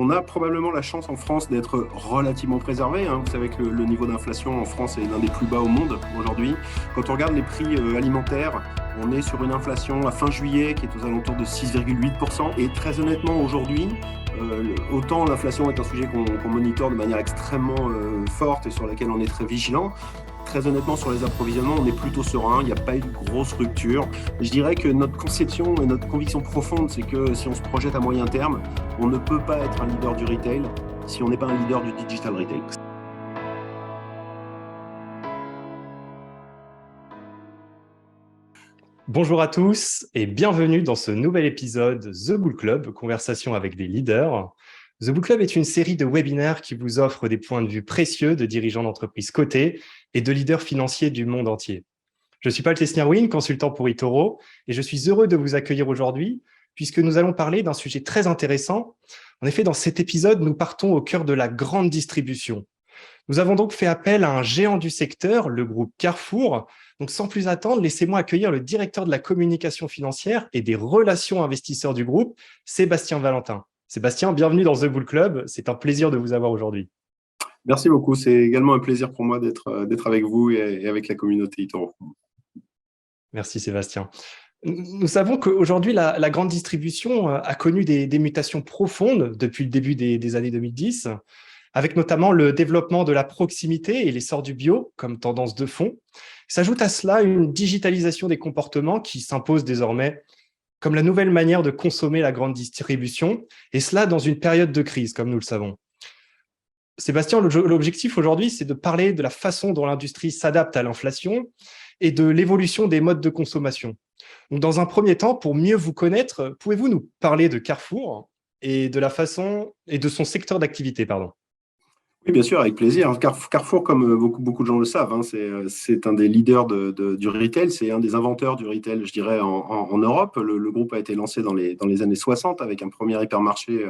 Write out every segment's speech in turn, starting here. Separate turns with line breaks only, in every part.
On a probablement la chance en France d'être relativement préservé. Vous savez que le niveau d'inflation en France est l'un des plus bas au monde aujourd'hui. Quand on regarde les prix alimentaires, on est sur une inflation à fin juillet qui est aux alentours de 6,8%. Et très honnêtement, aujourd'hui, autant l'inflation est un sujet qu'on monitore de manière extrêmement forte et sur laquelle on est très vigilant. Très honnêtement, sur les approvisionnements, on est plutôt serein, il n'y a pas eu de grosse rupture. Je dirais que notre conception et notre conviction profonde, c'est que si on se projette à moyen terme, on ne peut pas être un leader du retail si on n'est pas un leader du digital retail.
Bonjour à tous et bienvenue dans ce nouvel épisode The Bull Club, conversation avec des leaders. The Bull Club est une série de webinaires qui vous offre des points de vue précieux de dirigeants d'entreprises cotées et de leaders financiers du monde entier. Je suis Paul Tesniarwin, consultant pour eToro, et je suis heureux de vous accueillir aujourd'hui puisque nous allons parler d'un sujet très intéressant. En effet, dans cet épisode, nous partons au cœur de la grande distribution. Nous avons donc fait appel à un géant du secteur, le groupe Carrefour. Donc, sans plus attendre, laissez-moi accueillir le directeur de la communication financière et des relations investisseurs du groupe, Sébastien Valentin. Sébastien, bienvenue dans The Bull Club. C'est un plaisir de vous avoir aujourd'hui.
Merci beaucoup. C'est également un plaisir pour moi d'être avec vous et avec la communauté eToro.
Merci Sébastien. Nous savons qu'aujourd'hui, la grande distribution a connu des mutations profondes depuis le début des années 2010, avec notamment le développement de la proximité et l'essor du bio comme tendance de fond. S'ajoute à cela une digitalisation des comportements qui s'impose désormais comme la nouvelle manière de consommer la grande distribution, et cela dans une période de crise, comme nous le savons. Sébastien, l'objectif aujourd'hui, c'est de parler de la façon dont l'industrie s'adapte à l'inflation et de l'évolution des modes de consommation. Donc, dans un premier temps, pour mieux vous connaître, pouvez-vous nous parler de Carrefour et de la façon et de son secteur d'activité, pardon?
Oui, bien sûr, avec plaisir. Carrefour, comme beaucoup de gens le savent, c'est un des leaders du retail, c'est un des inventeurs du retail, je dirais, en Europe. Le groupe a été lancé dans les années 60 avec un premier hypermarché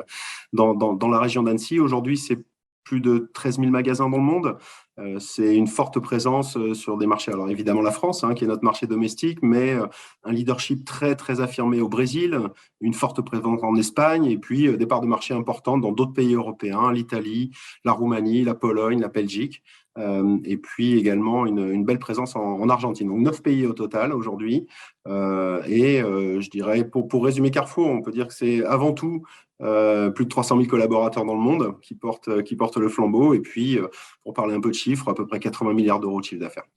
dans la région d'Annecy. Aujourd'hui, c'est plus de 13 000 magasins dans le monde. C'est une forte présence sur des marchés. Alors évidemment la France, qui est notre marché domestique, mais un leadership très très affirmé au Brésil, une forte présence en Espagne, et puis des parts de marché importantes dans d'autres pays européens, l'Italie, la Roumanie, la Pologne, la Belgique. Et puis également une belle présence en Argentine. Donc 9 pays au total aujourd'hui. Je dirais, pour résumer Carrefour, on peut dire que c'est avant tout plus de 300 000 collaborateurs dans le monde qui portent le flambeau. Et puis, pour parler un peu de chiffres, à peu près 80 milliards d'euros de chiffre d'affaires.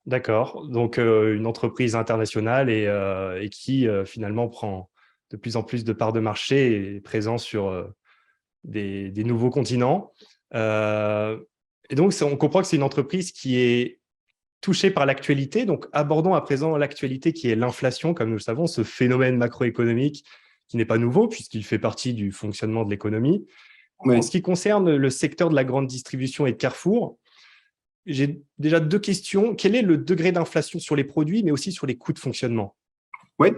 D'accord. Donc, une entreprise internationale et qui finalement prend de plus en plus de parts de marché et est présent sur des nouveaux continents. Et donc, on comprend que c'est une entreprise qui est touchée par l'actualité. Donc, abordons à présent l'actualité qui est l'inflation, comme nous le savons, ce phénomène macroéconomique qui n'est pas nouveau puisqu'il fait partie du fonctionnement de l'économie.
Oui.
En ce qui concerne le secteur de la grande distribution et de Carrefour, j'ai déjà deux questions. Quel est le degré d'inflation sur les produits, mais aussi sur les coûts de fonctionnement?
Oui,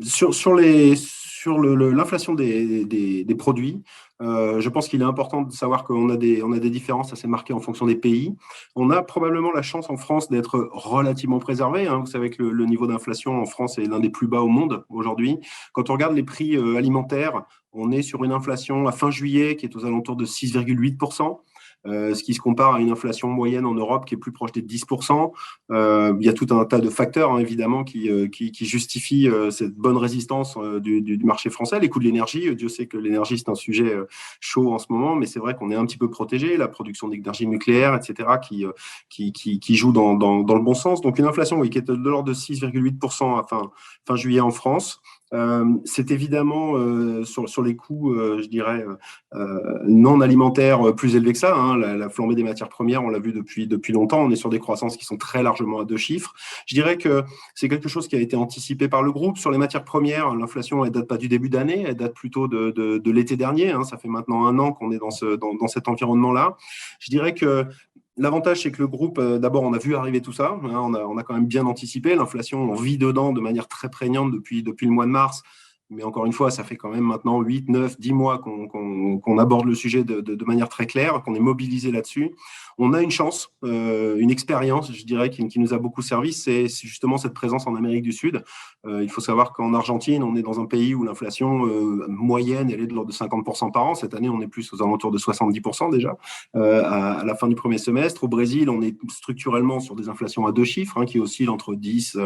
sur l'inflation des produits, je pense qu'il est important de savoir qu'on a des différences assez marquées en fonction des pays. On a probablement la chance en France d'être relativement préservé. Vous savez que le niveau d'inflation en France est l'un des plus bas au monde aujourd'hui. Quand on regarde les prix alimentaires, on est sur une inflation à fin juillet qui est aux alentours de 6,8%. Ce qui se compare à une inflation moyenne en Europe qui est plus proche des 10%. Il y a tout un tas de facteurs, évidemment, qui justifient cette bonne résistance du marché français. Les coûts de l'énergie, Dieu sait que l'énergie, c'est un sujet chaud en ce moment, mais c'est vrai qu'on est un petit peu protégé. La production d'énergie nucléaire, etc., qui joue dans le bon sens. Donc, une inflation qui est de l'ordre de 6,8% à fin juillet en France. C'est évidemment sur les coûts, je dirais, non alimentaires plus élevés que ça. La flambée des matières premières, on l'a vu depuis longtemps. On est sur des croissances qui sont très largement à deux chiffres. Je dirais que c'est quelque chose qui a été anticipé par le groupe. Sur les matières premières, l'inflation, elle date pas du début d'année, elle date plutôt de l'été dernier. Ça fait maintenant 1 an qu'on est dans cet environnement-là. Je dirais que l'avantage, c'est que le groupe, d'abord, on a vu arriver tout ça. On a quand même bien anticipé. L'inflation, on vit dedans de manière très prégnante depuis le mois de mars. Mais encore une fois, ça fait quand même maintenant 8, 9, 10 mois qu'on aborde le sujet de manière très claire, qu'on est mobilisé là-dessus. On a une chance, une expérience, je dirais, qui nous a beaucoup servi, c'est justement cette présence en Amérique du Sud. Il faut savoir qu'en Argentine, on est dans un pays où l'inflation moyenne, elle est de l'ordre de 50% par an. Cette année, on est plus aux alentours de 70% déjà, à la fin du premier semestre. Au Brésil, on est structurellement sur des inflations à deux chiffres, qui oscillent entre 10,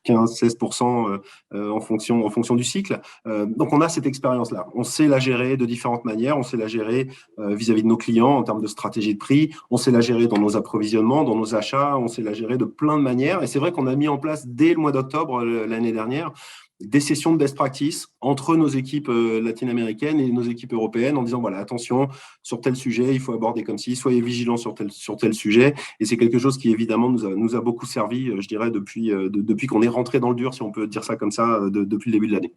15, 16% en fonction du cycle. Donc, on a cette expérience-là. On sait la gérer de différentes manières. On sait la gérer vis-à-vis de nos clients en termes de stratégie de prix. On sait la gérer dans nos approvisionnements, dans nos achats. On sait la gérer de plein de manières. Et c'est vrai qu'on a mis en place dès le mois d'octobre l'année dernière des sessions de best practice entre nos équipes latino-américaines et nos équipes européennes en disant, voilà, attention, sur tel sujet, il faut aborder comme ci, soyez vigilants sur tel sujet. Et c'est quelque chose qui, évidemment, nous a beaucoup servi, je dirais, depuis qu'on est rentré dans le dur, si on peut dire ça comme ça, depuis le début de l'année.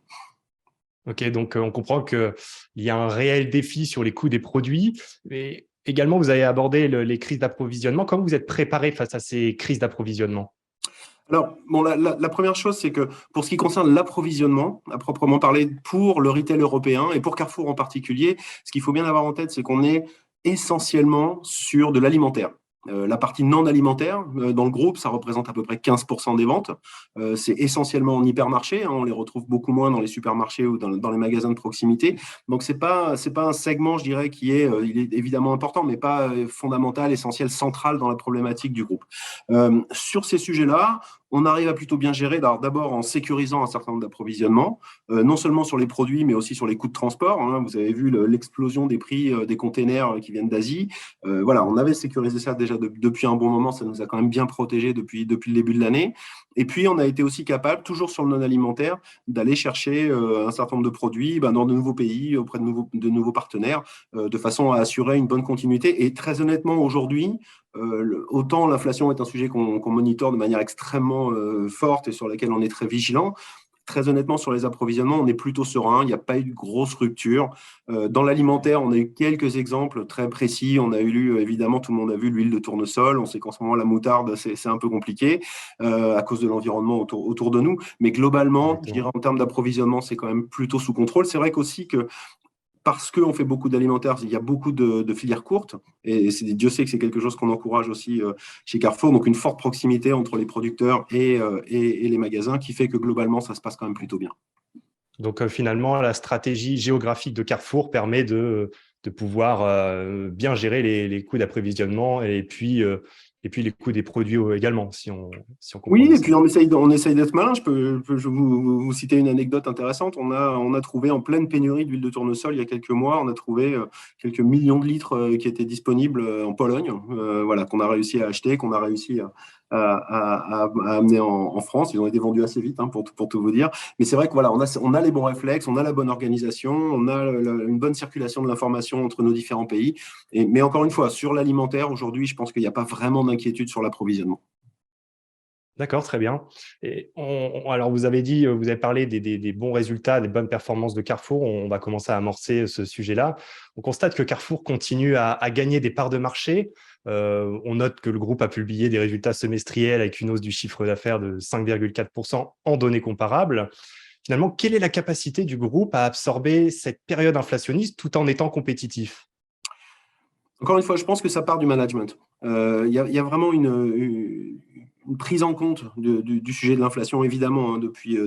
Ok, donc on comprend qu'il y a un réel défi sur les coûts des produits. Et également, vous avez abordé les crises d'approvisionnement. Comment vous êtes préparé face à ces crises d'approvisionnement?
Alors, bon, la première chose, c'est que pour ce qui concerne l'approvisionnement, à proprement parler, pour le retail européen et pour Carrefour en particulier, ce qu'il faut bien avoir en tête, c'est qu'on est essentiellement sur de l'alimentaire. La partie non alimentaire, dans le groupe, ça représente à peu près 15% des ventes. C'est essentiellement en hypermarché. On les retrouve beaucoup moins dans les supermarchés ou dans les magasins de proximité. Donc, c'est pas un segment, je dirais, il est évidemment important, mais pas fondamental, essentiel, central dans la problématique du groupe. Sur ces sujets-là, on arrive à plutôt bien gérer, d'abord en sécurisant un certain nombre d'approvisionnements, non seulement sur les produits, mais aussi sur les coûts de transport. Vous avez vu l'explosion des prix des containers qui viennent d'Asie. Voilà, on avait sécurisé ça déjà depuis un bon moment, ça nous a quand même bien protégés depuis le début de l'année. Et puis, on a été aussi capable, toujours sur le non-alimentaire, d'aller chercher un certain nombre de produits dans de nouveaux pays, auprès de nouveaux partenaires, de façon à assurer une bonne continuité. Et très honnêtement, aujourd'hui, autant l'inflation est un sujet qu'on monitore de manière extrêmement forte et sur laquelle on est très vigilant. Très honnêtement, sur les approvisionnements, on est plutôt serein. Il n'y a pas eu de grosse rupture. Dans l'alimentaire, on a eu quelques exemples très précis. On a eu, évidemment, tout le monde a vu l'huile de tournesol. On sait qu'en ce moment, la moutarde, c'est un peu compliqué à cause de l'environnement autour de nous. Mais globalement, je dirais en termes d'approvisionnement, c'est quand même plutôt sous contrôle. C'est vrai qu'aussi que parce qu'on fait beaucoup d'alimentaire, il y a beaucoup de filières courtes, et Dieu sait que c'est quelque chose qu'on encourage aussi chez Carrefour, donc une forte proximité entre les producteurs et les magasins qui fait que globalement, ça se passe quand même plutôt bien.
Donc finalement, la stratégie géographique de Carrefour permet de pouvoir bien gérer les coûts d'approvisionnement et puis les coûts des produits également, si on comprend
Oui,
bien
et
ça.
puis on essaye d'être malin. Je vais vous citer une anecdote intéressante. On a trouvé en pleine pénurie d'huile de tournesol il y a quelques mois, on a trouvé quelques millions de litres qui étaient disponibles en Pologne, voilà, qu'on a réussi à acheter, qu'on a réussi à amener en France. Ils ont été vendus assez vite, pour tout vous dire. Mais c'est vrai que voilà, on a les bons réflexes, on a la bonne organisation, on a une bonne circulation de l'information entre nos différents pays. Mais encore une fois, sur l'alimentaire, aujourd'hui, je pense qu'il n'y a pas vraiment d'inquiétude sur l'approvisionnement.
D'accord, très bien. Et alors, vous avez parlé des bons résultats, des bonnes performances de Carrefour. On va commencer à amorcer ce sujet-là. On constate que Carrefour continue à gagner des parts de marché. On note que le groupe a publié des résultats semestriels avec une hausse du chiffre d'affaires de 5,4% en données comparables. Finalement, quelle est la capacité du groupe à absorber cette période inflationniste tout en étant compétitif?
Encore une fois, je pense que ça part du management. Y a vraiment une prise en compte du sujet de l'inflation, évidemment, depuis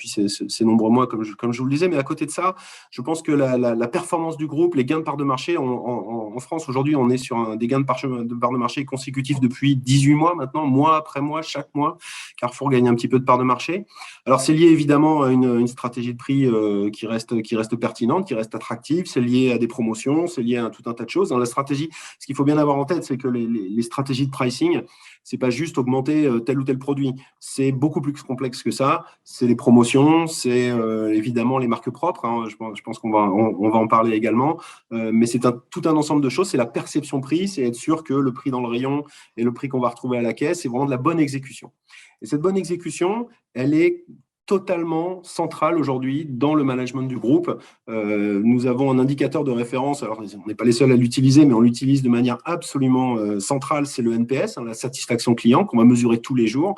ces nombreux mois, comme je vous le disais. Mais à côté de ça, je pense que la performance du groupe, les gains de parts de marché, en France, aujourd'hui, on est sur des gains de parts de marché consécutifs depuis 18 mois maintenant, mois après mois, chaque mois. Carrefour gagne un petit peu de parts de marché. Alors, c'est lié évidemment à une stratégie de prix qui reste pertinente, qui reste attractive. C'est lié à des promotions, c'est lié à tout un tas de choses. Dans la stratégie, ce qu'il faut bien avoir en tête, c'est que les stratégies de pricing, c'est pas juste augmenter tel ou tel produit. C'est beaucoup plus complexe que ça. C'est les promotions, c'est évidemment les marques propres. Je pense on va en parler également. Mais c'est tout un ensemble de choses. C'est la perception prix, c'est être sûr que le prix dans le rayon et le prix qu'on va retrouver à la caisse, c'est vraiment de la bonne exécution. Et cette bonne exécution, elle est totalement centrale aujourd'hui dans le management du groupe. Nous avons un indicateur de référence, alors on n'est pas les seuls à l'utiliser, mais on l'utilise de manière absolument centrale, c'est le NPS, la satisfaction client, qu'on va mesurer tous les jours.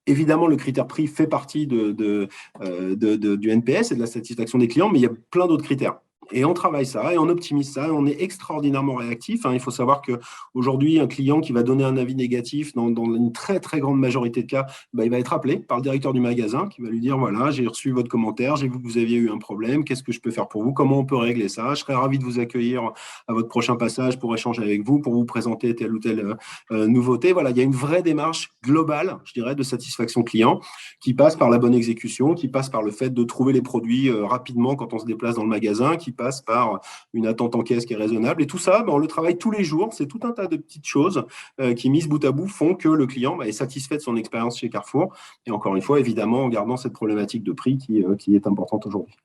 Évidemment, le critère prix fait partie du NPS et de la satisfaction des clients, mais il y a plein d'autres critères. Et on travaille ça et on optimise ça et on est extraordinairement réactif. Il faut savoir qu'aujourd'hui, un client qui va donner un avis négatif dans une très, très grande majorité de cas, il va être appelé par le directeur du magasin qui va lui dire, voilà, j'ai reçu votre commentaire, j'ai vu que vous aviez eu un problème, qu'est-ce que je peux faire pour vous, comment on peut régler ça, je serais ravi de vous accueillir à votre prochain passage pour échanger avec vous, pour vous présenter telle ou telle nouveauté. Voilà, il y a une vraie démarche globale, je dirais, de satisfaction client qui passe par la bonne exécution, qui passe par le fait de trouver les produits rapidement quand on se déplace dans le magasin, qui passe par une attente en caisse qui est raisonnable. Et tout ça, on le travaille tous les jours. C'est tout un tas de petites choses qui, mises bout à bout, font que le client est satisfait de son expérience chez Carrefour. Et encore une fois, évidemment, en gardant cette problématique de prix qui est importante aujourd'hui.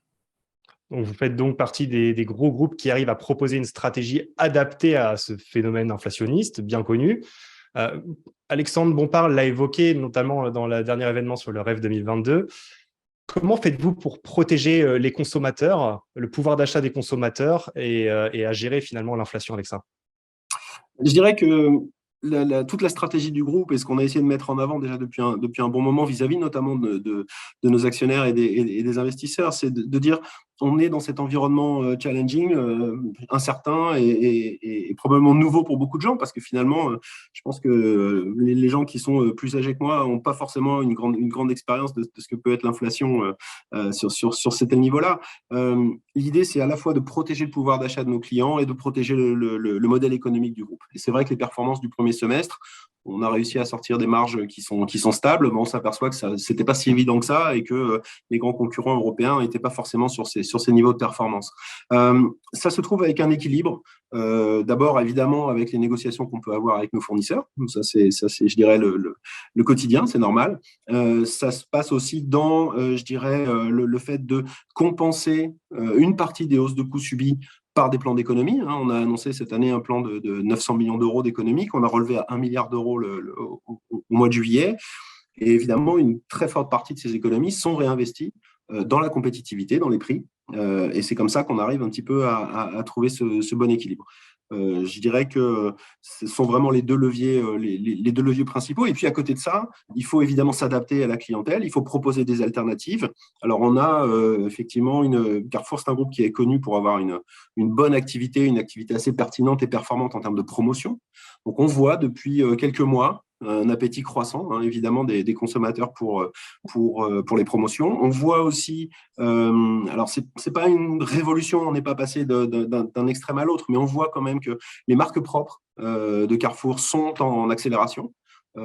Donc, vous faites donc partie des gros groupes qui arrivent à proposer une stratégie adaptée à ce phénomène inflationniste bien connu. Alexandre Bompard l'a évoqué, notamment dans le dernier événement sur le REF 2022. Comment faites-vous pour protéger les consommateurs, le pouvoir d'achat des consommateurs et à gérer finalement l'inflation avec ça?
Je dirais que toute la stratégie du groupe et ce qu'on a essayé de mettre en avant déjà depuis un bon moment vis-à-vis notamment de nos actionnaires et des investisseurs, c'est de dire on est dans cet environnement challenging, incertain et probablement nouveau pour beaucoup de gens parce que finalement, je pense que les gens qui sont plus âgés que moi n'ont pas forcément une grande expérience de ce que peut être l'inflation sur ces niveaux-là. L'idée, c'est à la fois de protéger le pouvoir d'achat de nos clients et de protéger le modèle économique du groupe. Et c'est vrai que les performances du premier semestre, on a réussi à sortir des marges qui sont stables, mais on s'aperçoit que ce n'était pas si évident que ça et que les grands concurrents européens n'étaient pas forcément sur ces niveaux de performance. Ça se trouve avec un équilibre. D'abord, évidemment, avec les négociations qu'on peut avoir avec nos fournisseurs. Ça, c'est je dirais, le quotidien, c'est normal. Ça se passe aussi dans, je dirais, le fait de compenser une partie des hausses de coûts subies par des plans d'économie. On a annoncé cette année un plan de 900 millions d'euros d'économie qu'on a relevé à 1 milliard d'euros au mois de juillet. Et évidemment, une très forte partie de ces économies sont réinvesties dans la compétitivité, dans les prix. Et c'est comme ça qu'on arrive un petit peu à trouver ce bon équilibre. Je dirais que ce sont vraiment les deux leviers, les deux leviers principaux. Et puis à côté de ça, il faut évidemment s'adapter à la clientèle, il faut proposer des alternatives. Alors on a effectivement Carrefour, c'est un groupe qui est connu pour avoir une bonne activité, une activité assez pertinente et performante en termes de promotion. Donc on voit depuis quelques mois un appétit croissant, évidemment, des consommateurs pour les promotions. On voit aussi, alors c'est pas une révolution, on n'est pas passé d'un extrême à l'autre, mais on voit quand même que les marques propres de Carrefour sont en accélération.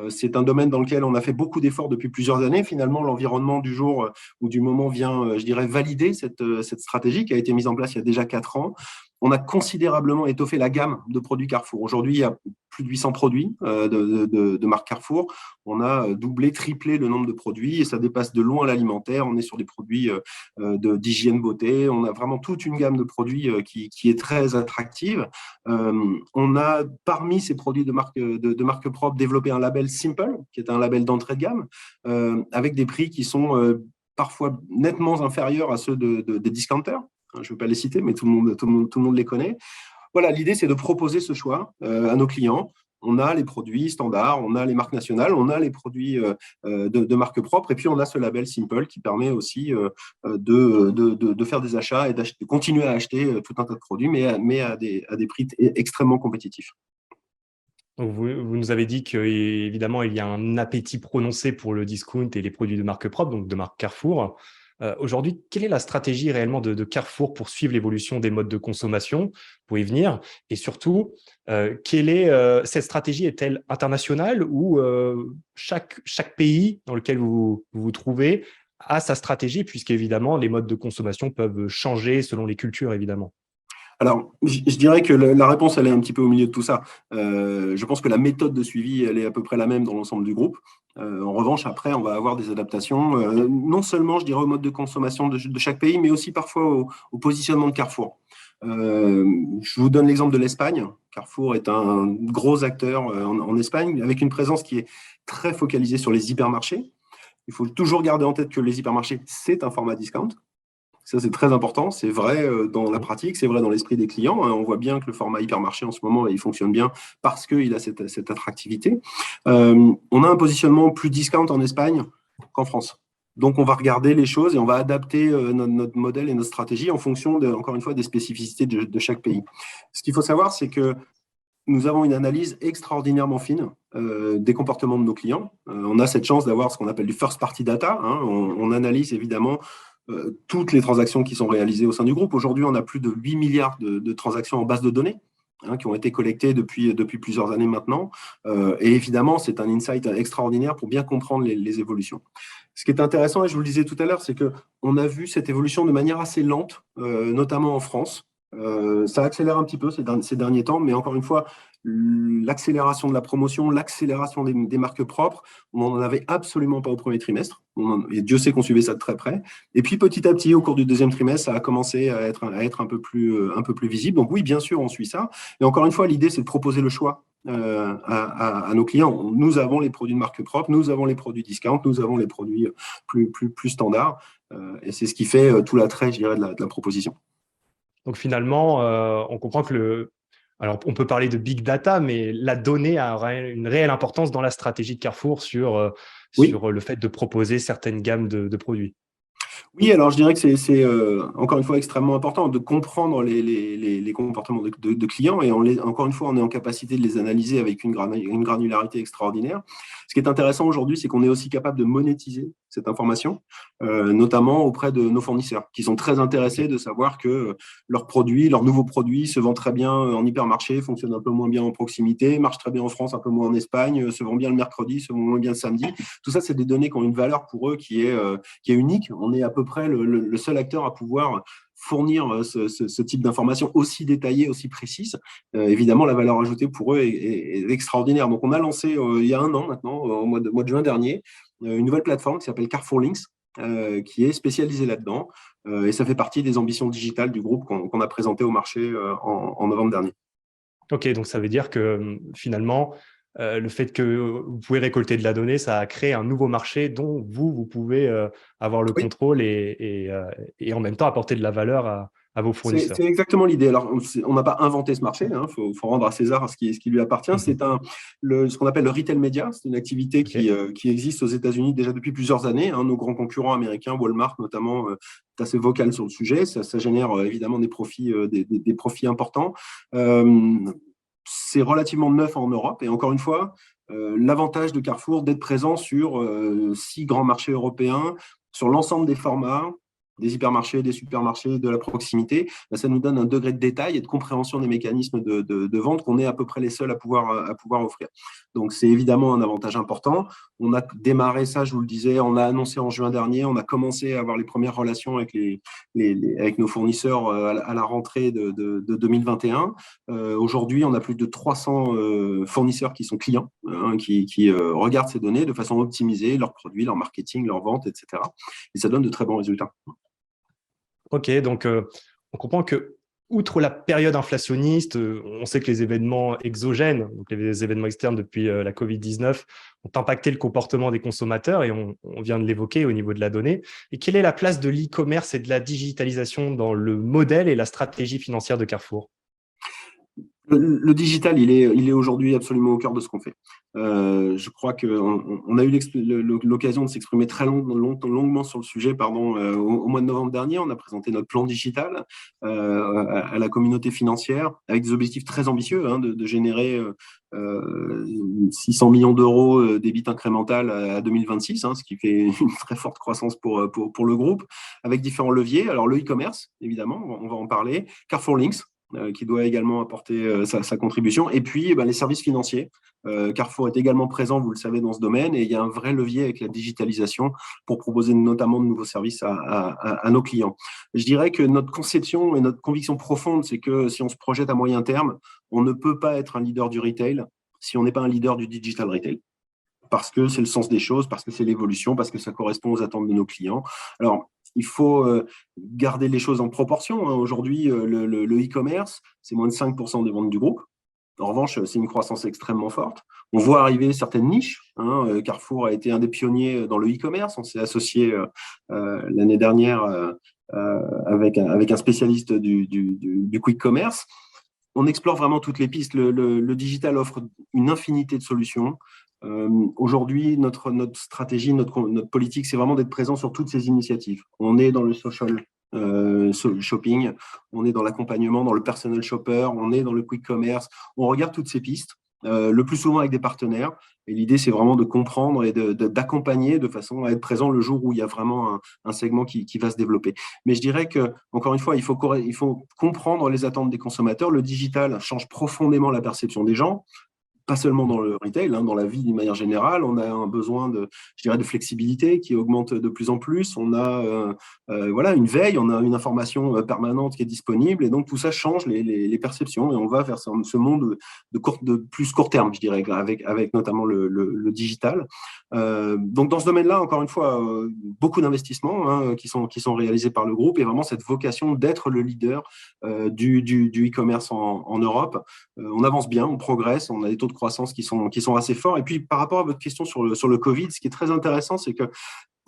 C'est un domaine dans lequel on a fait beaucoup d'efforts depuis plusieurs années. Finalement, l'environnement du jour ou du moment vient, je dirais, valider cette stratégie qui a été mise en place il y a déjà 4 ans. On a considérablement étoffé la gamme de produits Carrefour. Aujourd'hui, il y a plus de 800 produits de marque Carrefour. On a doublé, triplé le nombre de produits et ça dépasse de loin l'alimentaire. On est sur des produits d'hygiène beauté. On a vraiment toute une gamme de produits qui est très attractive. On a, parmi ces produits de marque propre, développé un label Simple, qui est un label d'entrée de gamme, avec des prix qui sont parfois nettement inférieurs à ceux des discounters. Je ne veux pas les citer, mais tout le monde les connaît. Voilà, l'idée, c'est de proposer ce choix à nos clients. On a les produits standards, on a les marques nationales, on a les produits de marque propre, et puis on a ce label Simple qui permet aussi de faire des achats et de continuer à acheter tout un tas de produits, mais à des prix extrêmement compétitifs.
Donc vous nous avez dit qu'évidemment, il y a un appétit prononcé pour le discount et les produits de marque propre, donc de marque Carrefour. Aujourd'hui, quelle est la stratégie réellement de Carrefour pour suivre l'évolution des modes de consommation, pour y venir? Et surtout, cette stratégie est-elle internationale ou chaque pays dans lequel vous vous trouvez a sa stratégie, puisqu'évidemment, les modes de consommation peuvent changer selon les cultures, évidemment?
Alors, je dirais que la réponse, elle est un petit peu au milieu de tout ça. Je pense que la méthode de suivi, elle est à peu près la même dans l'ensemble du groupe. En revanche, après, on va avoir des adaptations, non seulement, je dirais, au mode de consommation de chaque pays, mais aussi parfois au positionnement de Carrefour. Je vous donne l'exemple de l'Espagne. Carrefour est un gros acteur en Espagne, avec une présence qui est très focalisée sur les hypermarchés. Il faut toujours garder en tête que les hypermarchés, c'est un format discount. Ça, c'est très important. C'est vrai dans la pratique, c'est vrai dans l'esprit des clients. On voit bien que le format hypermarché en ce moment, il fonctionne bien parce qu'il a cette attractivité. On a un positionnement plus discount en Espagne qu'en France. Donc, on va regarder les choses et on va adapter notre modèle et notre stratégie en fonction, encore une fois, des spécificités de chaque pays. Ce qu'il faut savoir, c'est que nous avons une analyse extraordinairement fine des comportements de nos clients. On a cette chance d'avoir ce qu'on appelle du first party data. On analyse évidemment toutes les transactions qui sont réalisées au sein du groupe. Aujourd'hui, on a plus de 8 milliards de transactions en base de données qui ont été collectées depuis plusieurs années maintenant. Et évidemment, c'est un insight extraordinaire pour bien comprendre les évolutions. Ce qui est intéressant, et je vous le disais tout à l'heure, c'est qu'on a vu cette évolution de manière assez lente, notamment en France. Ça accélère un petit peu ces derniers temps, mais encore une fois, l'accélération de la promotion, l'accélération des marques propres, on n'en avait absolument pas au premier trimestre. Et Dieu sait qu'on suivait ça de très près. Et puis petit à petit, au cours du deuxième trimestre, ça a commencé à être un peu plus visible. Donc oui, bien sûr, on suit ça. Et encore une fois, l'idée, c'est de proposer le choix à nos clients. Nous avons les produits de marque propre, nous avons les produits discount, nous avons les produits plus standards. Et c'est ce qui fait tout l'attrait, je dirais, de la proposition.
Donc finalement, on comprend que alors on peut parler de big data, mais la donnée a une réelle importance dans la stratégie de Carrefour sur
Oui.
le fait de proposer certaines gammes de produits.
Oui, alors je dirais que c'est encore une fois extrêmement important de comprendre les comportements de clients et encore une fois, on est en capacité de les analyser avec une granularité extraordinaire. Ce qui est intéressant aujourd'hui, c'est qu'on est aussi capable de monétiser cette information, notamment auprès de nos fournisseurs qui sont très intéressés de savoir que leurs nouveaux produits se vendent très bien en hypermarché, fonctionnent un peu moins bien en proximité, marchent très bien en France, un peu moins en Espagne, se vendent bien le mercredi, se vendent moins bien le samedi. Tout ça, c'est des données qui ont une valeur pour eux qui est unique. On est à peu près le seul acteur à pouvoir fournir ce type d'informations aussi détaillées, aussi précises. Évidemment, la valeur ajoutée pour eux est extraordinaire. Donc, on a lancé il y a un an maintenant, au mois de juin dernier, une nouvelle plateforme qui s'appelle Carrefour Links, qui est spécialisée là-dedans. Et ça fait partie des ambitions digitales du groupe qu'on a présenté au marché en novembre dernier.
Ok, donc ça veut dire que finalement, le fait que vous pouvez récolter de la donnée, ça a créé un nouveau marché dont vous pouvez avoir le
Oui.
contrôle et en même temps apporter de la valeur à vos fournisseurs.
C'est exactement l'idée. Alors, on n'a pas inventé ce marché, faut rendre à César ce qui lui appartient. C'est ce qu'on appelle le retail media. C'est une activité
Ok.
qui existe aux États-Unis déjà depuis plusieurs années. Nos grands concurrents américains, Walmart notamment, est assez vocal sur le sujet. Ça génère évidemment des profits importants. C'est relativement neuf en Europe. Et encore une fois, l'avantage de Carrefour d'être présent sur 6 grands marchés européens, sur l'ensemble des formats, des hypermarchés, des supermarchés, de la proximité, ça nous donne un degré de détail et de compréhension des mécanismes de vente qu'on est à peu près les seuls à pouvoir offrir. Donc, c'est évidemment un avantage important. On a démarré ça, je vous le disais, on a annoncé en juin dernier, on a commencé à avoir les premières relations avec, avec nos fournisseurs à la rentrée de 2021. Aujourd'hui, on a plus de 300 fournisseurs qui sont clients, qui regardent ces données de façon optimisée, leurs produits, leur marketing, leur vente, etc. Et ça donne de très bons résultats.
Ok, donc on comprend que, outre la période inflationniste, on sait que les événements exogènes, donc les événements externes depuis la Covid-19, ont impacté le comportement des consommateurs et on vient de l'évoquer au niveau de la donnée. Et quelle est la place de l'e-commerce et de la digitalisation dans le modèle et la stratégie financière de Carrefour?
Le digital, il est aujourd'hui absolument au cœur de ce qu'on fait. Je crois qu'on a eu l'occasion de s'exprimer très longuement sur le sujet au mois de novembre dernier. On a présenté notre plan digital à la communauté financière avec des objectifs très ambitieux de générer 600 millions d'euros d'EBIT incrémental à 2026, ce qui fait une très forte croissance pour le groupe, avec différents leviers. Alors, le e-commerce, évidemment, on va en parler. Carrefour Links, qui doit également apporter sa contribution. Et puis, les services financiers. Carrefour est également présent, vous le savez, dans ce domaine, et il y a un vrai levier avec la digitalisation pour proposer notamment de nouveaux services à nos clients. Je dirais que notre conception et notre conviction profonde, c'est que si on se projette à moyen terme, on ne peut pas être un leader du retail si on n'est pas un leader du digital retail. Parce que c'est le sens des choses, parce que c'est l'évolution, parce que ça correspond aux attentes de nos clients. Alors, il faut garder les choses en proportion. Aujourd'hui, le e-commerce, c'est moins de 5% des ventes du groupe. En revanche, c'est une croissance extrêmement forte. On voit arriver certaines niches. Carrefour a été un des pionniers dans le e-commerce. On s'est associé l'année dernière avec un spécialiste du quick commerce. On explore vraiment toutes les pistes. Le digital offre une infinité de solutions. Aujourd'hui, notre stratégie, notre politique, c'est vraiment d'être présent sur toutes ces initiatives. On est dans le social shopping, on est dans l'accompagnement, dans le personal shopper, on est dans le quick commerce. On regarde toutes ces pistes, le plus souvent avec des partenaires. Et l'idée, c'est vraiment de comprendre et d'accompagner de façon à être présent le jour où il y a vraiment un segment qui va se développer. Mais je dirais que, encore une fois, il faut comprendre les attentes des consommateurs. Le digital change profondément la perception des gens, pas seulement dans le retail, dans la vie d'une manière générale. On a un besoin je dirais, de flexibilité qui augmente de plus en plus. On a voilà, une veille, on a une information permanente qui est disponible. Et donc, tout ça change les perceptions. Et on va vers ce monde de plus court terme, je dirais, avec notamment le digital. Donc, dans ce domaine-là, encore une fois, beaucoup d'investissements qui sont réalisés par le groupe et vraiment cette vocation d'être le leader du e-commerce en Europe. On avance bien, on progresse, on a des taux de croissance qui sont assez forts. Et puis, par rapport à votre question sur le Covid, ce qui est très intéressant, c'est que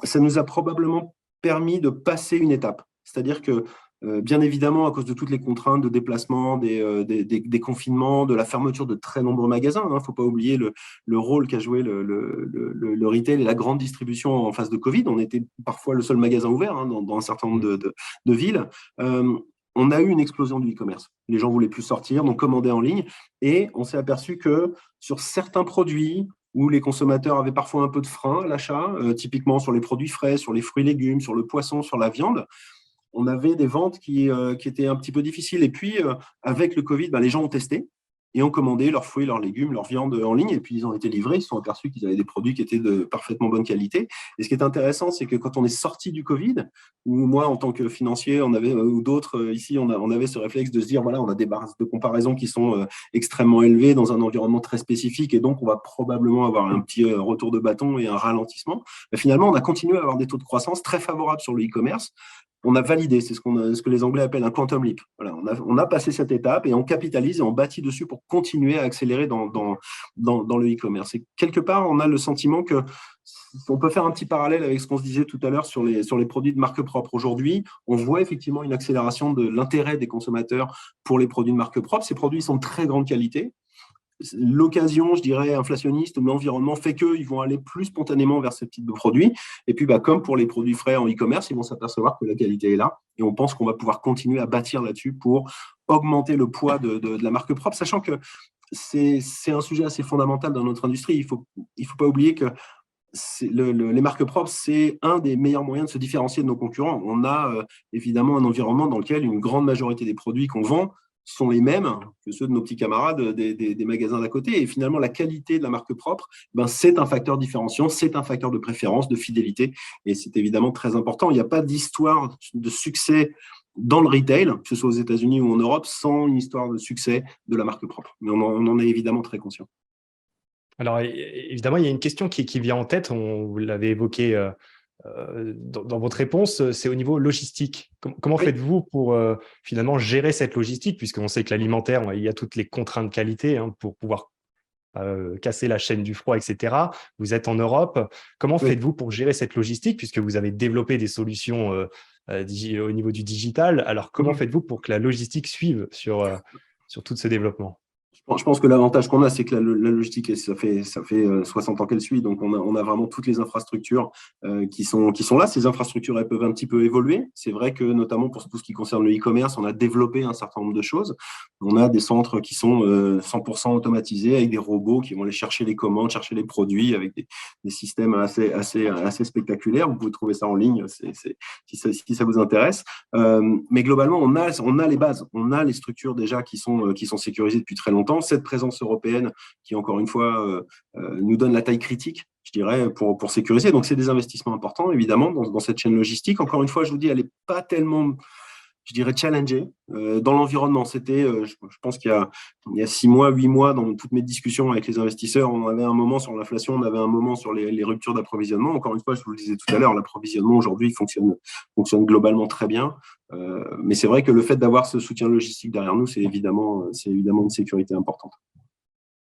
ça nous a probablement permis de passer une étape. C'est-à-dire que, bien évidemment, à cause de toutes les contraintes de déplacement, des confinements, de la fermeture de très nombreux magasins, il ne faut pas oublier le rôle qu'a joué le retail et la grande distribution en phase de Covid. On était parfois le seul magasin ouvert dans un certain nombre de villes. On a eu une explosion du e-commerce. Les gens ne voulaient plus sortir, donc commander en ligne. Et on s'est aperçu que sur certains produits où les consommateurs avaient parfois un peu de frein à l'achat, typiquement sur les produits frais, sur les fruits et légumes, sur le poisson, sur la viande, on avait des ventes qui étaient un petit peu difficiles. Et puis, avec le Covid, les gens ont testé et ont commandé leurs fruits, leurs légumes, leurs viandes en ligne. Et puis, ils ont été livrés. Ils se sont aperçus qu'ils avaient des produits qui étaient de parfaitement bonne qualité. Et ce qui est intéressant, c'est que quand on est sorti du Covid, ou moi, en tant que financier, ou d'autres ici, on avait ce réflexe de se dire, voilà, on a des bases de comparaison qui sont extrêmement élevées dans un environnement très spécifique. Et donc, on va probablement avoir un petit retour de bâton et un ralentissement. Mais finalement, on a continué à avoir des taux de croissance très favorables sur le e-commerce. On a validé, c'est ce que les Anglais appellent un quantum leap. Voilà, on a passé cette étape et on capitalise et on bâtit dessus pour continuer à accélérer dans le e-commerce. Et quelque part, on a le sentiment que on peut faire un petit parallèle avec ce qu'on se disait tout à l'heure sur les produits de marque propre. Aujourd'hui, on voit effectivement une accélération de l'intérêt des consommateurs pour les produits de marque propre. Ces produits sont de très grande qualité. L'occasion, je dirais, inflationniste ou l'environnement fait qu'ils vont aller plus spontanément vers ce type de produits. Et puis, comme pour les produits frais en e-commerce, ils vont s'apercevoir que la qualité est là. Et on pense qu'on va pouvoir continuer à bâtir là-dessus pour augmenter le poids de la marque propre, sachant que c'est un sujet assez fondamental dans notre industrie. Il faut pas oublier que les marques propres, c'est un des meilleurs moyens de se différencier de nos concurrents. On a évidemment un environnement dans lequel une grande majorité des produits qu'on vend sont les mêmes que ceux de nos petits camarades des magasins d'à côté. Et finalement, la qualité de la marque propre, c'est un facteur différenciant, c'est un facteur de préférence, de fidélité. Et c'est évidemment très important. Il n'y a pas d'histoire de succès dans le retail, que ce soit aux États-Unis ou en Europe, sans une histoire de succès de la marque propre. Mais on en est évidemment très conscient.
Alors, évidemment, il y a une question qui vient en tête, vous l'avez évoqué dans votre réponse, c'est au niveau logistique. Comment
Oui.
faites-vous pour finalement gérer cette logistique, puisqu'on sait que l'alimentaire, il y a toutes les contraintes de qualité pour pouvoir casser la chaîne du froid, etc. Vous êtes en Europe. Comment
Oui.
faites-vous pour gérer cette logistique, puisque vous avez développé des solutions au niveau du digital? Alors, comment faites-vous pour que la logistique suive sur tout ce développement?
Je pense que l'avantage qu'on a, c'est que la logistique, ça fait 60 ans qu'elle suit, donc on a vraiment toutes les infrastructures qui sont là. Ces infrastructures, elles peuvent un petit peu évoluer. C'est vrai que notamment pour tout ce qui concerne le e-commerce, on a développé un certain nombre de choses. On a des centres qui sont 100% automatisés avec des robots qui vont aller chercher les commandes, chercher les produits avec des systèmes assez spectaculaires. Vous pouvez trouver ça en ligne si ça vous intéresse. Mais globalement, on a les bases, on a les structures déjà qui sont sécurisées depuis très longtemps. Cette présence européenne qui, encore une fois, nous donne la taille critique, je dirais, pour sécuriser. Donc, c'est des investissements importants, évidemment, dans cette chaîne logistique. Encore une fois, je vous dis, elle n'est pas tellement, je dirais, challengée dans l'environnement. C'était, je pense qu'il y a 6 mois, 8 mois, dans toutes mes discussions avec les investisseurs, on avait un moment sur l'inflation, on avait un moment sur les ruptures d'approvisionnement. Encore une fois, je vous le disais tout à l'heure, l'approvisionnement aujourd'hui fonctionne globalement très bien. Mais c'est vrai que le fait d'avoir ce soutien logistique derrière nous, c'est évidemment une sécurité importante.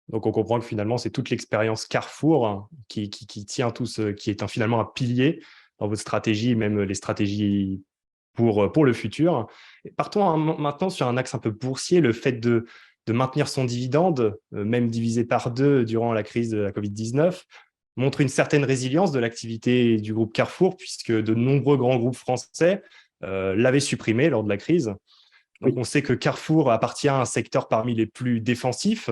Donc, on comprend que finalement, c'est toute l'expérience Carrefour qui tient tout ce, qui est finalement un pilier dans votre stratégie, même les stratégies pour le futur. Et partons maintenant sur un axe un peu boursier, le fait de maintenir son dividende, même divisé par deux durant la crise de la Covid-19, montre une certaine résilience de l'activité du groupe Carrefour, puisque de nombreux grands groupes français l'avaient supprimé lors de la crise. Donc,
Oui.
on sait que Carrefour appartient à un secteur parmi les plus défensifs,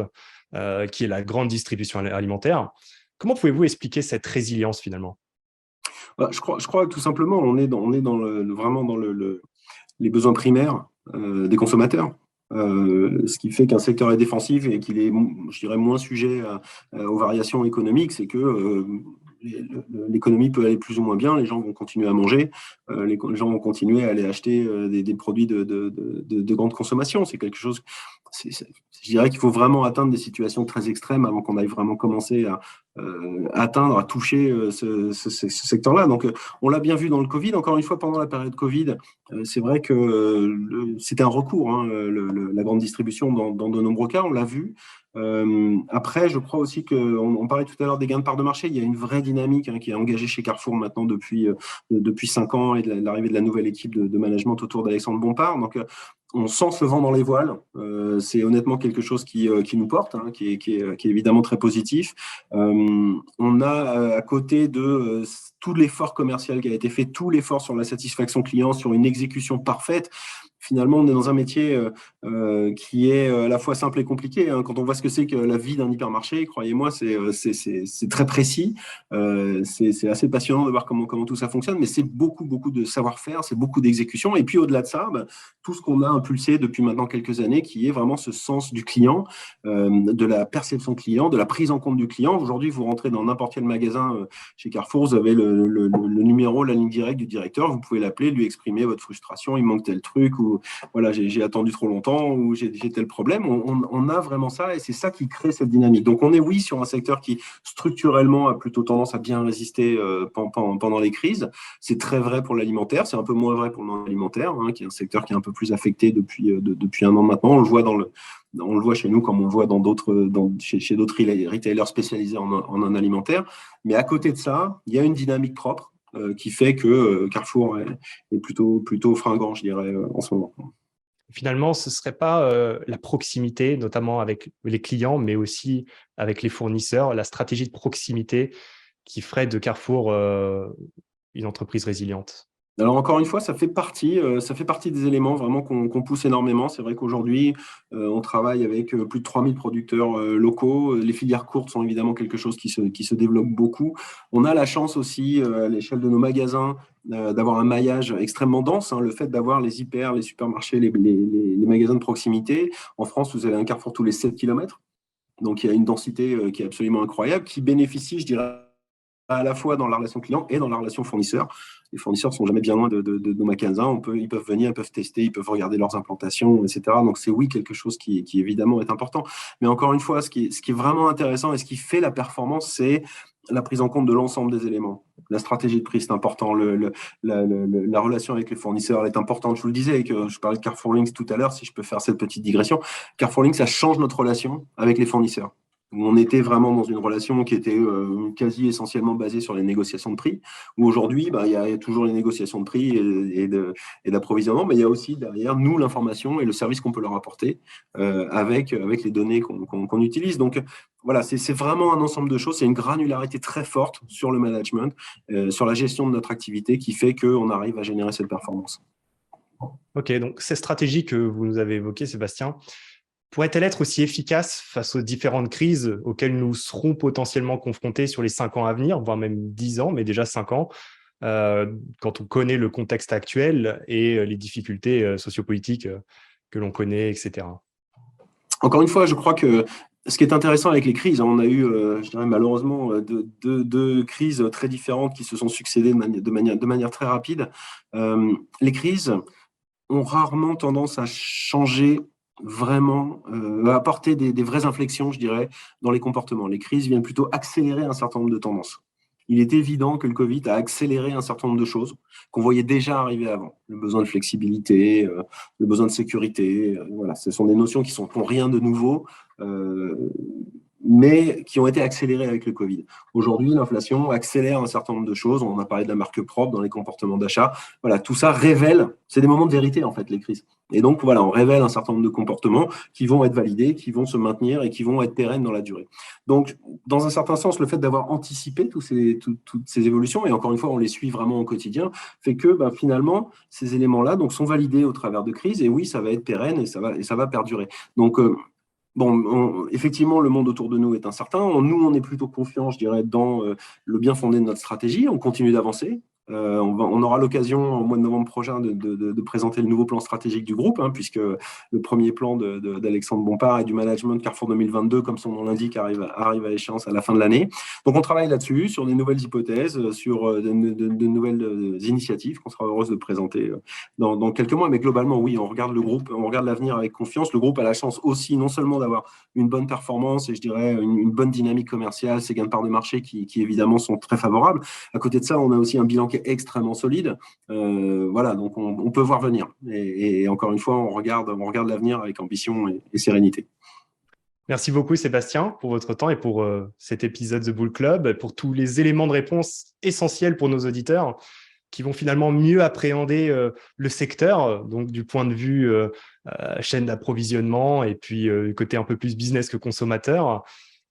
qui est la grande distribution alimentaire. Comment pouvez-vous expliquer cette résilience finalement?
Je crois que tout simplement, on est vraiment dans les besoins primaires des consommateurs. Ce qui fait qu'un secteur est défensif et qu'il est, je dirais, moins sujet aux variations économiques, c'est que l'économie peut aller plus ou moins bien, les gens vont continuer à manger, les gens vont continuer à aller acheter des produits de grande consommation. C'est quelque chose, je dirais qu'il faut vraiment atteindre des situations très extrêmes avant qu'on aille vraiment commencer à atteindre, à toucher ce secteur-là. Donc, on l'a bien vu dans le Covid. Encore une fois, pendant la période Covid, c'est vrai que c'était un recours, hein, la grande distribution, dans de nombreux cas, on l'a vu. Après, je crois aussi on parlait tout à l'heure des gains de part de marché. Il y a une vraie dynamique, hein, qui est engagée chez Carrefour maintenant depuis 5 ans et de l'arrivée de la nouvelle équipe de management autour d'Alexandre Bompard. Donc, on sent ce vent dans les voiles. C'est honnêtement quelque chose qui nous porte, hein, qui est évidemment très positif. On a à côté de tout l'effort commercial qui a été fait, tout l'effort sur la satisfaction client, sur une exécution parfaite. Finalement, on est dans un métier qui est à la fois simple et compliqué, hein. Quand on voit ce que c'est que la vie d'un hypermarché, croyez-moi, c'est très précis. C'est assez passionnant de voir comment tout ça fonctionne, mais c'est beaucoup, beaucoup de savoir-faire, c'est beaucoup d'exécution. Et puis au-delà de ça, tout ce qu'on a impulsé depuis maintenant quelques années, qui est vraiment ce sens du client, de la perception client, de la prise en compte du client. Aujourd'hui, vous rentrez dans n'importe quel magasin chez Carrefour, vous avez le numéro, la ligne directe du directeur, vous pouvez l'appeler, lui exprimer votre frustration, il manque tel truc, ou voilà, j'ai attendu trop longtemps, ou j'ai tel problème. On a vraiment ça, et c'est ça qui crée cette dynamique. Donc on est, oui, sur un secteur qui structurellement a plutôt tendance à bien résister pendant les crises. C'est très vrai pour l'alimentaire, c'est un peu moins vrai pour le non-alimentaire, hein, qui est un secteur qui est un peu plus affecté depuis un an maintenant. On le voit chez nous, comme on le voit chez d'autres retailers spécialisés en non-alimentaire. Mais à côté de ça, il y a une dynamique propre qui fait que Carrefour est plutôt fringant, je dirais, en ce moment.
Finalement, ce ne serait pas la proximité, notamment avec les clients, mais aussi avec les fournisseurs, la stratégie de proximité qui ferait de Carrefour une entreprise résiliente?
Alors encore une fois, ça fait partie des éléments vraiment qu'on pousse énormément. C'est vrai qu'aujourd'hui, on travaille avec plus de 3000 producteurs locaux. Les filières courtes sont évidemment quelque chose qui se développe beaucoup. On a la chance aussi, à l'échelle de nos magasins, d'avoir un maillage extrêmement dense, hein. Le fait d'avoir les hyper, les supermarchés, les magasins de proximité. En France, vous avez un Carrefour tous les 7 kilomètres. Donc il y a une densité qui est absolument incroyable, qui bénéficie, je dirais, à la fois dans la relation client et dans la relation fournisseur. Les fournisseurs ne sont jamais bien loin de nos magasins. Ils peuvent venir, ils peuvent tester, ils peuvent regarder leurs implantations, etc. Donc, c'est, oui, quelque chose qui évidemment est important. Mais encore une fois, ce qui est vraiment intéressant et ce qui fait la performance, c'est la prise en compte de l'ensemble des éléments. La stratégie de prix, c'est important. La relation avec les fournisseurs, elle est importante. Je vous le disais, je parlais de Carrefour Links tout à l'heure, si je peux faire cette petite digression. Carrefour Links, ça change notre relation avec les fournisseurs. On était vraiment dans une relation qui était quasi essentiellement basée sur les négociations de prix, où aujourd'hui, il y a toujours les négociations de prix et d'approvisionnement, mais il y a aussi derrière nous l'information et le service qu'on peut leur apporter avec les données qu'on utilise. Donc voilà, c'est vraiment un ensemble de choses, c'est une granularité très forte sur le management, sur la gestion de notre activité qui fait qu'on arrive à générer cette performance.
Ok, donc ces stratégies que vous nous avez évoquées, Sébastien, pourrait-elle être aussi efficace face aux différentes crises auxquelles nous serons potentiellement confrontés sur les 5 ans à venir, voire même 10 ans, mais déjà 5 ans, quand on connaît le contexte actuel et les difficultés sociopolitiques que l'on connaît, etc.
Encore une fois, je crois que ce qui est intéressant avec les crises, on a eu, je dirais malheureusement, deux crises très différentes qui se sont succédées de manière très rapide. Les crises ont rarement tendance à changer vraiment, à apporter des vraies inflexions, je dirais, dans les comportements. Les crises viennent plutôt accélérer un certain nombre de tendances. Il est évident que le Covid a accéléré un certain nombre de choses qu'on voyait déjà arriver avant. Le besoin de flexibilité, le besoin de sécurité, voilà, ce sont des notions qui n'ont rien de nouveau. Euh, mais qui ont été accélérées avec le Covid. Aujourd'hui, l'inflation accélère un certain nombre de choses. On a parlé de la marque propre dans les comportements d'achat. Voilà, tout ça révèle, c'est des moments de vérité en fait, les crises. Et donc voilà, on révèle un certain nombre de comportements qui vont être validés, qui vont se maintenir et qui vont être pérennes dans la durée. Donc, dans un certain sens, le fait d'avoir anticipé toutes ces évolutions, et encore une fois, on les suit vraiment au quotidien, fait que finalement, ces éléments-là donc, sont validés au travers de crises. Et oui, ça va être pérenne et ça va perdurer. Donc, bon, effectivement, le monde autour de nous est incertain. Nous, on est plutôt confiants, je dirais, dans le bien fondé de notre stratégie. On continue d'avancer. On aura l'occasion au mois de novembre prochain de présenter le nouveau plan stratégique du groupe, puisque le premier plan d'Alexandre Bompard et du management Carrefour 2022, comme son nom l'indique, arrive à échéance à la fin de l'année. Donc on travaille là-dessus, sur des nouvelles hypothèses, sur de nouvelles initiatives qu'on sera heureuse de présenter dans quelques mois. Mais globalement, oui, on regarde le groupe, on regarde l'avenir avec confiance. Le groupe a la chance aussi non seulement d'avoir une bonne performance et je dirais une bonne dynamique commerciale, ces gains de part de marché qui évidemment sont très favorables. À côté de ça, on a aussi un bilan qui est extrêmement solide. Voilà, donc on peut voir venir. Et encore une fois, on regarde l'avenir avec ambition et sérénité.
Merci beaucoup, Sébastien, pour votre temps et pour cet épisode The Bull Club, pour tous les éléments de réponse essentiels pour nos auditeurs qui vont finalement mieux appréhender le secteur, donc du point de vue chaîne d'approvisionnement et puis côté un peu plus business que consommateur.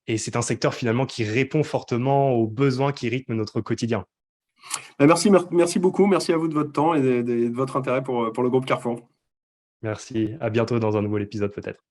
Et c'est un secteur finalement qui répond fortement aux besoins qui rythment notre quotidien.
Merci beaucoup. Merci à vous de votre temps et de votre intérêt pour le groupe Carrefour.
Merci. À bientôt dans un nouvel épisode peut-être.